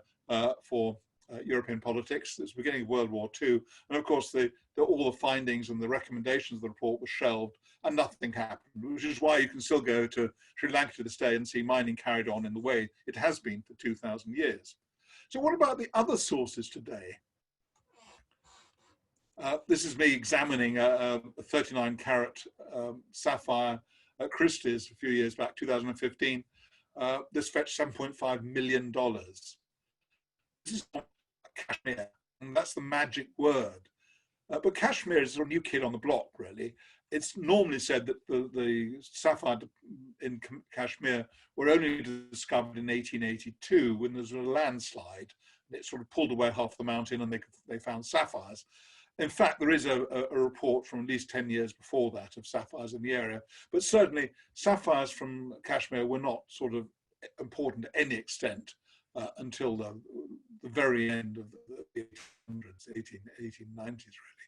for European politics. It's the beginning of World War II. And of course, all the findings and the recommendations of the report were shelved and nothing happened, which is why you can still go to Sri Lanka to this day and see mining carried on in the way it has been for 2,000 years. So what about the other sources today? This is me examining a 39-carat sapphire at Christie's a few years back, 2015. This fetched $7.5 million. This is not cashmere, and that's the magic word. But cashmere is a new kid on the block, really. It's normally said that the sapphire in Kashmir were only discovered in 1882 when there was a landslide. It sort of pulled away half the mountain and they found sapphires. In fact, there is a report from at least 10 years before that of sapphires in the area, but certainly sapphires from Kashmir were not sort of important to any extent until the very end of the 1890s, really.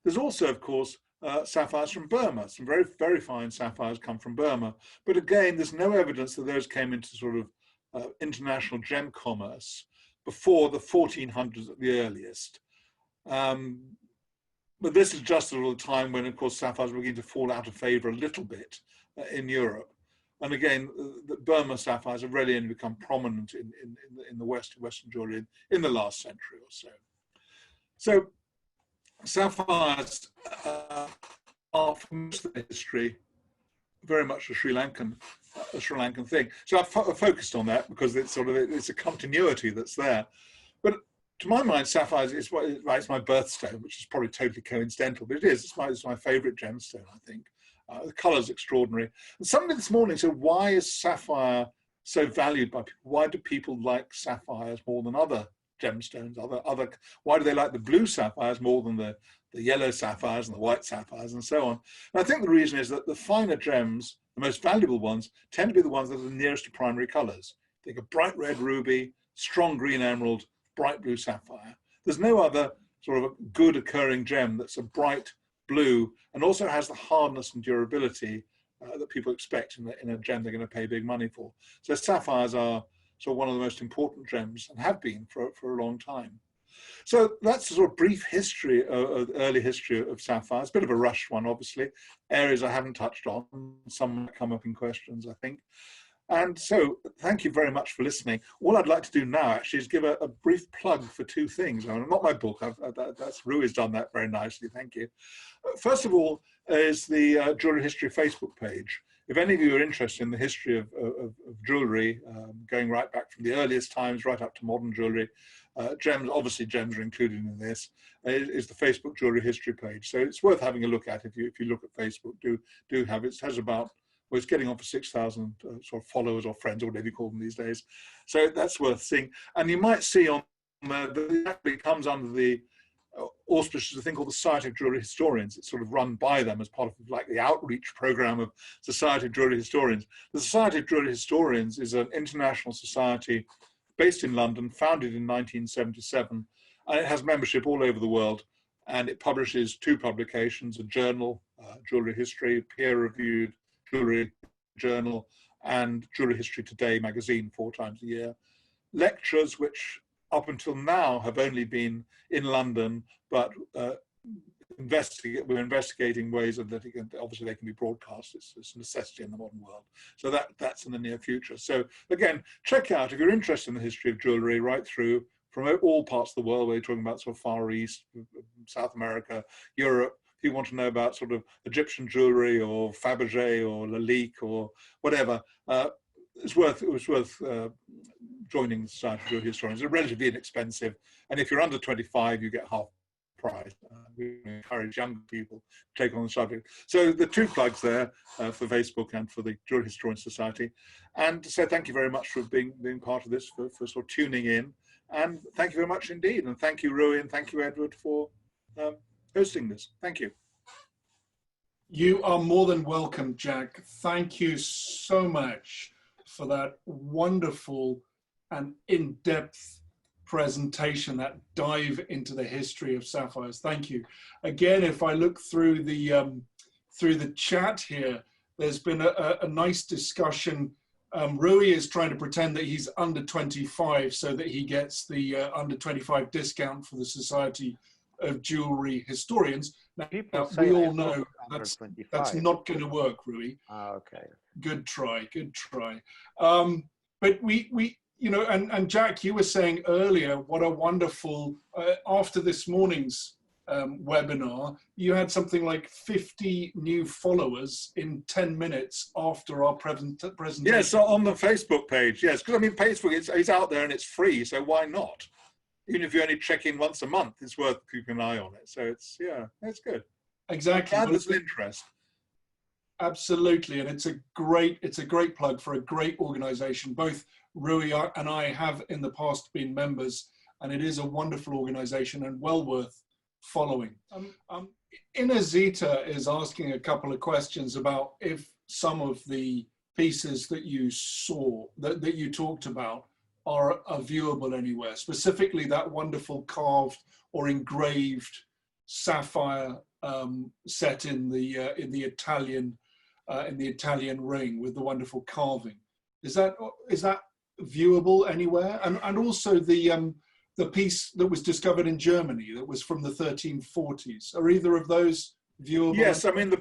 There's also, of course, sapphires from Burma. Some very, very fine sapphires come from Burma, but again, there's no evidence that those came into sort of international gem commerce before the 1400s at the earliest. But this is just at a time when, of course, sapphires were beginning to fall out of favor a little bit in Europe. And again, the Burma sapphires have really only become prominent in the Western jewelry in the last century or so. So sapphires are, for most of the history, very much a Sri Lankan thing. So I've focused on that because it's a continuity that's there. But to my mind, sapphires is it's my birthstone, which is probably totally coincidental, but it is. It's my favorite gemstone, I think. The color is extraordinary. And somebody this morning said, why is sapphire so valued by people? Why do people like sapphires more than other gemstones? Why do they like the blue sapphires more than the yellow sapphires and the white sapphires and so on? And I think the reason is that the finer gems, the most valuable ones, tend to be the ones that are nearest to primary colors. Think a bright red ruby, strong green emerald, bright blue sapphire. There's no other sort of good occurring gem that's a bright blue and also has the hardness and durability that people expect in a gem they're going to pay big money for. So sapphires are sort of one of the most important gems and have been for a long time. So that's a sort of brief history of early history of sapphires. A bit of a rushed one, obviously. Areas I haven't touched on. Some might come up in questions, I think. And so thank you very much for listening. All I'd like to do now actually is give a brief plug for two things. Not my book, Rui's done that very nicely, thank you. First of all is the Jewellery History Facebook page. If any of you are interested in the history of jewellery, going right back from the earliest times right up to modern jewellery, gems are included in this, is the Facebook Jewellery History page. So it's worth having a look at if you look at Facebook, do have it. It has about Well, it's getting on for 6,000 sort of followers or friends, or whatever you call them these days. So that's worth seeing. And you might see on that it actually comes under the auspices of a thing called the Society of Jewellery Historians. It's sort of run by them as part of like the outreach program of Society of Jewellery Historians. The Society of Jewellery Historians is an international society based in London, founded in 1977, and it has membership all over the world. And it publishes 2 publications, a journal, Jewellery History, peer-reviewed Jewellery Journal, and Jewellery History Today magazine 4 times a year. Lectures, which up until now have only been in London, but we're investigating ways of that obviously they can be broadcast. It's a necessity in the modern world. So that's in the near future. So again, check out, if you're interested in the history of jewellery right through from all parts of the world, where you're talking about sort of Far East, South America, Europe. If you want to know about sort of Egyptian jewellery or Fabergé or Lalique or whatever, it was worth joining the Society of Jewellery Historians. It's relatively inexpensive, and if you're under 25, you get half price. We encourage young people to take on the subject. So the 2 plugs there for Facebook and for the Jewellery Historian Society. And so thank you very much for being part of this, for sort of tuning in. And thank you very much indeed. And thank you, Rui, and thank you, Edward, for hosting this. Thank you. You are more than welcome, Jack. Thank you so much for that wonderful and in-depth presentation, that dive into the history of sapphires. Thank you. Again, if I look through the chat here, there's been a nice discussion. Rui is trying to pretend that he's under 25 so that he gets the under 25 discount for the Society of Jewellery Historians. Now, we all know that's not going to work, Rui. Okay. Good try, good try. But we you know, and Jack, you were saying earlier, what a wonderful, after this morning's webinar, you had something like 50 new followers in 10 minutes after our presentation. Yes, so on the Facebook page, yes, because I mean, Facebook, it's out there and it's free, so why not? Even if you only check in once a month, it's worth keeping an eye on it. So it's, yeah, it's good. Exactly. And there's an interest. Absolutely, and it's a great plug for a great organization. Both Rui and I have in the past been members, and it is a wonderful organization and well worth following. Inazita is asking a couple of questions about if some of the pieces that you saw, that you talked about, are viewable anywhere, specifically that wonderful carved or engraved sapphire set in the Italian ring with the wonderful carving. Is that viewable anywhere? And also the piece that was discovered in Germany that was from the 1340s. Are either of those viewable? Yes, I mean there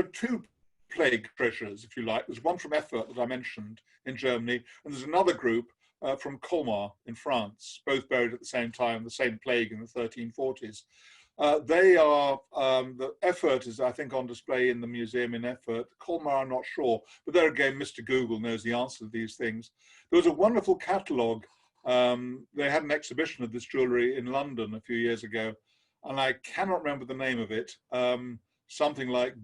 are 2 plague treasures, if you like. There's one from Erfurt that I mentioned in Germany, and there's another group from Colmar in France, both buried at the same time, the same plague in the 1340s. They are, the Erfurt is, I think, on display in the museum in Erfurt. Colmar, I'm not sure, but there again, Mr. Google knows the answer to these things. There was a wonderful catalogue. They had an exhibition of this jewellery in London a few years ago, and I cannot remember the name of it. Something like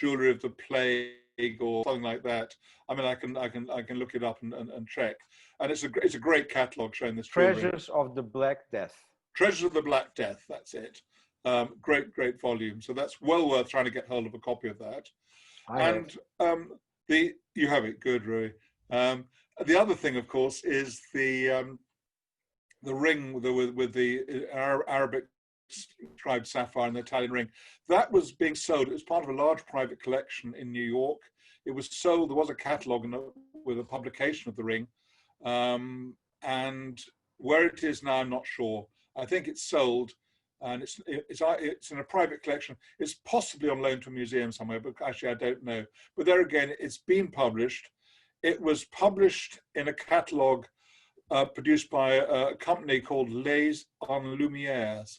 Jewellery of the Plague or something like that. I mean, I can look it up and check. And it's a great catalogue showing this jewellery. Treasures of the Black Death. Treasures of the Black Death, that's it. Great volume. So that's well worth trying to get hold of a copy of that. You have it, good, Rui. The other thing, of course, is the ring with the Arabic inscribed sapphire and the Italian ring. That was being sold. It was part of a large private collection in New York. It was sold. There was a catalogue with a publication of the ring, and where it is now, I'm not sure. I think it's sold, and it's in a private collection. It's possibly on loan to a museum somewhere, but actually I don't know. But there again, it's been published. It was published in a catalogue produced by a company called Les Enlumières,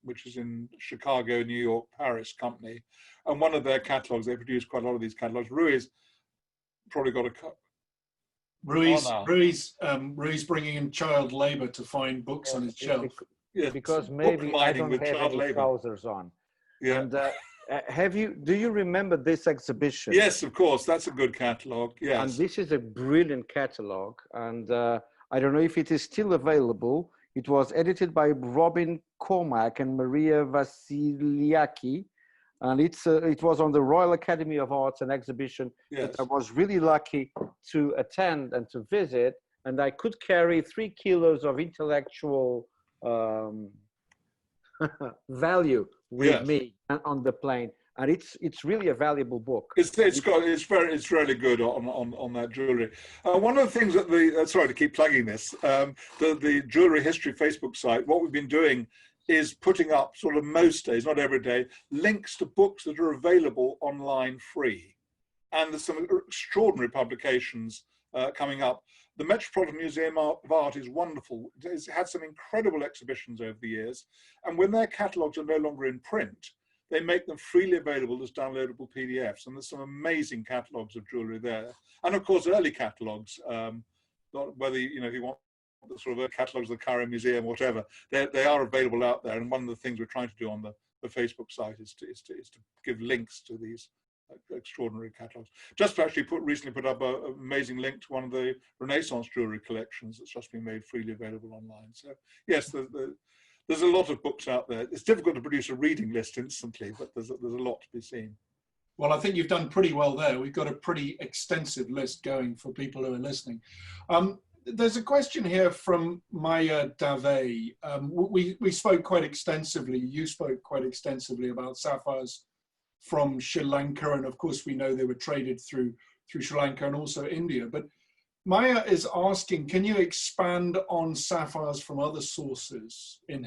which is in Chicago, New York, Paris company. And one of their catalogues, they produce quite a lot of these catalogues. Rui's probably got a cut. Rui's bringing in child labour to find books on his shelf. Because maybe I don't have any trousers on. Yeah. And Do you remember this exhibition? Yes, of course. That's a good catalogue. Yes. And this is a brilliant catalogue. And I don't know if it is still available. It was edited by Robin Cormack and Maria Vasiliaki. And it was on the Royal Academy of Arts, an exhibition that I was really lucky to attend and to visit. And I could carry 3 kilos of intellectual value with me on the plane. And it's really a valuable book. It's really good on that jewelry. One of the things that sorry to keep plugging this, the Jewelry History Facebook site, what we've been doing is putting up sort of most days, not every day, links to books that are available online free. And there's some extraordinary publications coming up. The Metropolitan Museum of Art is wonderful. It's had some incredible exhibitions over the years. And when their catalogues are no longer in print, they make them freely available as downloadable PDFs. And there's some amazing catalogues of jewelry there. And of course, early catalogues, whether, if you want the sort of catalogues of the Cairo Museum, whatever, they are available out there. And one of the things we're trying to do on the Facebook site is to give links to these extraordinary catalogues. Just actually recently put up an amazing link to one of the Renaissance jewelry collections that's just been made freely available online. So yes, there's a lot of books out there. It's difficult to produce a reading list instantly, but there's a lot to be seen. Well, I think you've done pretty well there. We've got a pretty extensive list going for people who are listening. There's a question here from Maya Dave. We spoke quite extensively, you spoke quite extensively about sapphires from Sri Lanka, and of course we know they were traded through Sri Lanka and also India. But Maya is asking, can you expand on sapphires from other sources in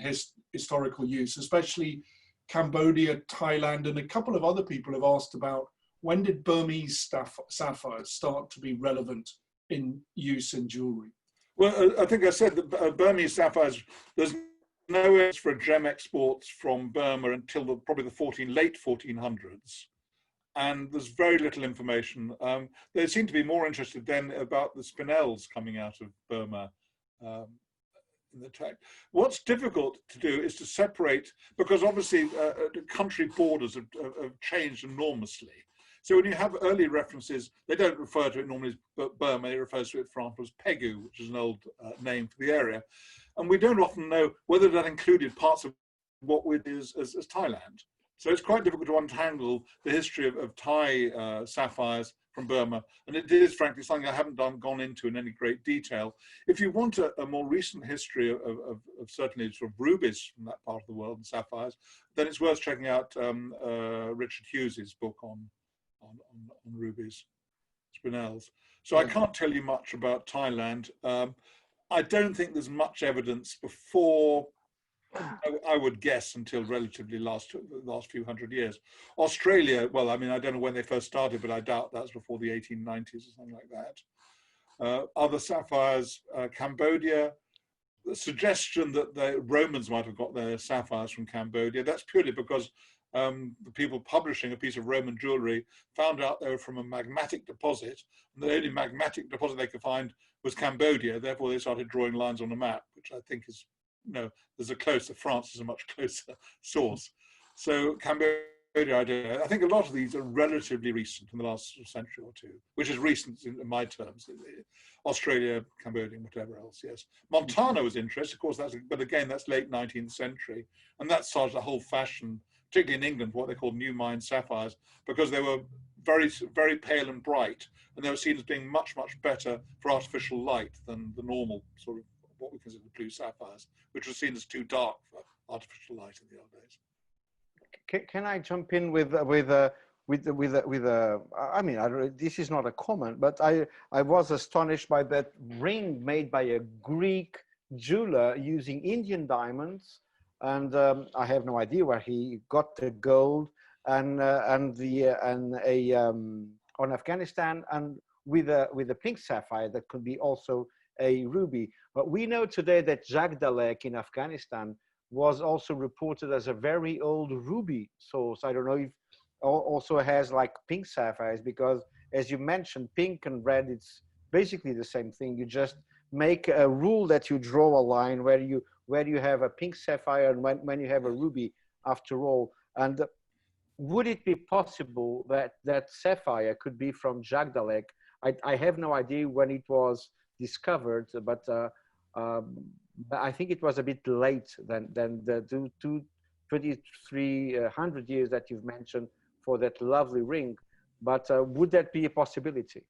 historical use, especially Cambodia, Thailand, and a couple of other people have asked about when did Burmese sapphires start to be relevant in use in jewelry? Well, I think I said that Burmese sapphires, there's no evidence for gem exports from Burma until probably the late 1400s. And there's very little information. They seem to be more interested then about the spinels coming out of Burma in the text. What's difficult to do is to separate, because obviously country borders have changed enormously. So when you have early references, they don't refer to it normally as Burma, they refer to it, for example, as Pegu, which is an old name for the area. And we don't often know whether that included parts of what it is as Thailand. So it's quite difficult to untangle the history of Thai sapphires from Burma. And it is, frankly, something I haven't gone into in any great detail. If you want a more recent history of certainly sort of rubies from that part of the world and sapphires, then it's worth checking out Richard Hughes's book on rubies, spinels. So I can't tell you much about Thailand. I don't think there's much evidence before, I would guess, until relatively last few hundred years. Australia, well, I mean, I don't know when they first started, but I doubt that's before the 1890s or something like that. Other sapphires, Cambodia, the suggestion that the Romans might have got their sapphires from Cambodia, that's purely because the people publishing a piece of Roman jewelry found out they were from a magmatic deposit, and the only magmatic deposit they could find was Cambodia. Therefore, they started drawing lines on a map, which I think is, France is a much closer source. So Cambodia, I don't know. I think a lot of these are relatively recent in the last century or two, which is recent in my terms. Australia, Cambodia, and whatever else, yes. Montana was interesting, of course, but again, that's late 19th century. And that started a whole fashion, particularly in England, what they called new mine sapphires, because they were very, very pale and bright, and they were seen as being much, much better for artificial light than the normal sort of what we consider blue sapphires, which was seen as too dark for artificial light in the old days. Can I jump in with I mean, this is not a comment, but I was astonished by that ring made by a Greek jeweler using Indian diamonds, and I have no idea where he got the gold on Afghanistan, and with a pink sapphire that could be also a ruby. But we know today that Jagdalek in Afghanistan was also reported as a very old ruby source. I don't know if also has like pink sapphires, because as you mentioned, pink and red, it's basically the same thing. You just make a rule that you draw a line where you have a pink sapphire and when you have a ruby after all. And would it be possible that that sapphire could be from Jagdalek? I have no idea when it was discovered, but I think it was a bit late than the 2,300 years that you've mentioned for that lovely ring. But would that be a possibility?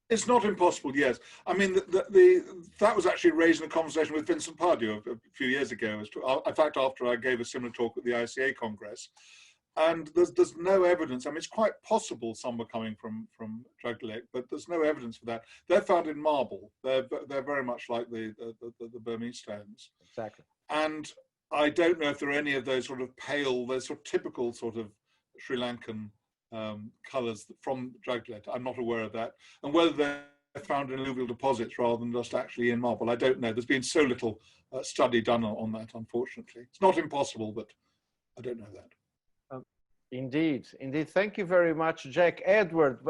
It's not impossible, yes. I mean, that was actually raised in a conversation with Vincent Pardieu a few years ago. In fact, after I gave a similar talk at the ICA Congress. And there's no evidence. I mean, it's quite possible some were coming from Jagdalek, but there's no evidence for that. They're found in marble. They're very much like the Burmese stones. Exactly. And I don't know if there are any of those sort of pale, those sort of typical sort of Sri Lankan colours from Jagdalek. I'm not aware of that. And whether they're found in alluvial deposits rather than just actually in marble, I don't know. There's been so little study done on that, unfortunately. It's not impossible, but I don't know that. Indeed. Thank you very much, Jack. Edward,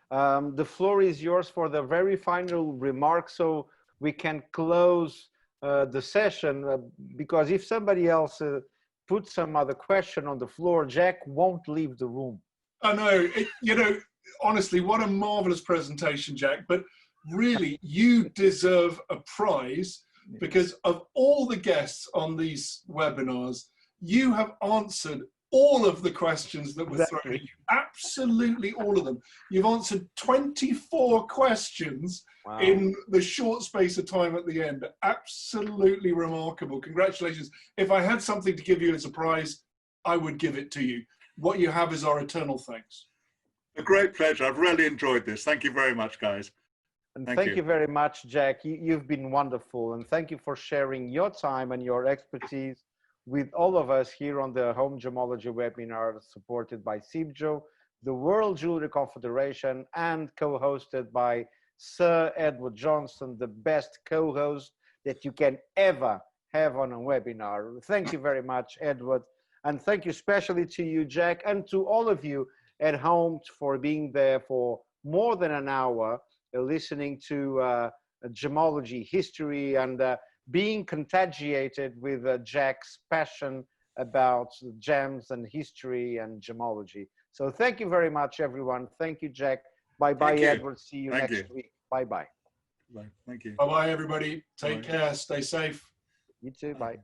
the floor is yours for the very final remarks, so we can close the session, because if somebody else puts some other question on the floor, Jack won't leave the room. I know, you know, honestly, what a marvelous presentation, Jack, but really you deserve a prize, because of all the guests on these webinars, you have answered all of the questions that were thrown at you, absolutely all of them. You've answered 24 questions in the short space of time at the end. Absolutely remarkable. Congratulations. If I had something to give you as a prize, I would give it to you. What you have is our eternal thanks. A great pleasure. I've really enjoyed this. Thank you very much, guys. And thank you very much, Jack. You've been wonderful. And thank you for sharing your time and your expertise with all of us here on the Home Gemmology webinar, supported by CIBJO, the World Jewellery Confederation, and co-hosted by Sir Edward Johnson, the best co-host that you can ever have on a webinar. Thank you very much, Edward. And thank you especially to you, Jack, and to all of you at home for being there for more than an hour, listening to gemmology history and being contagiated with Jack's passion about gems and history and gemmology. So thank you very much, everyone. Thank you, Jack. Bye-bye, Edward. See you next week. Bye-bye. Bye. Thank you. Bye-bye, everybody. Take care. Stay safe. You too. Bye.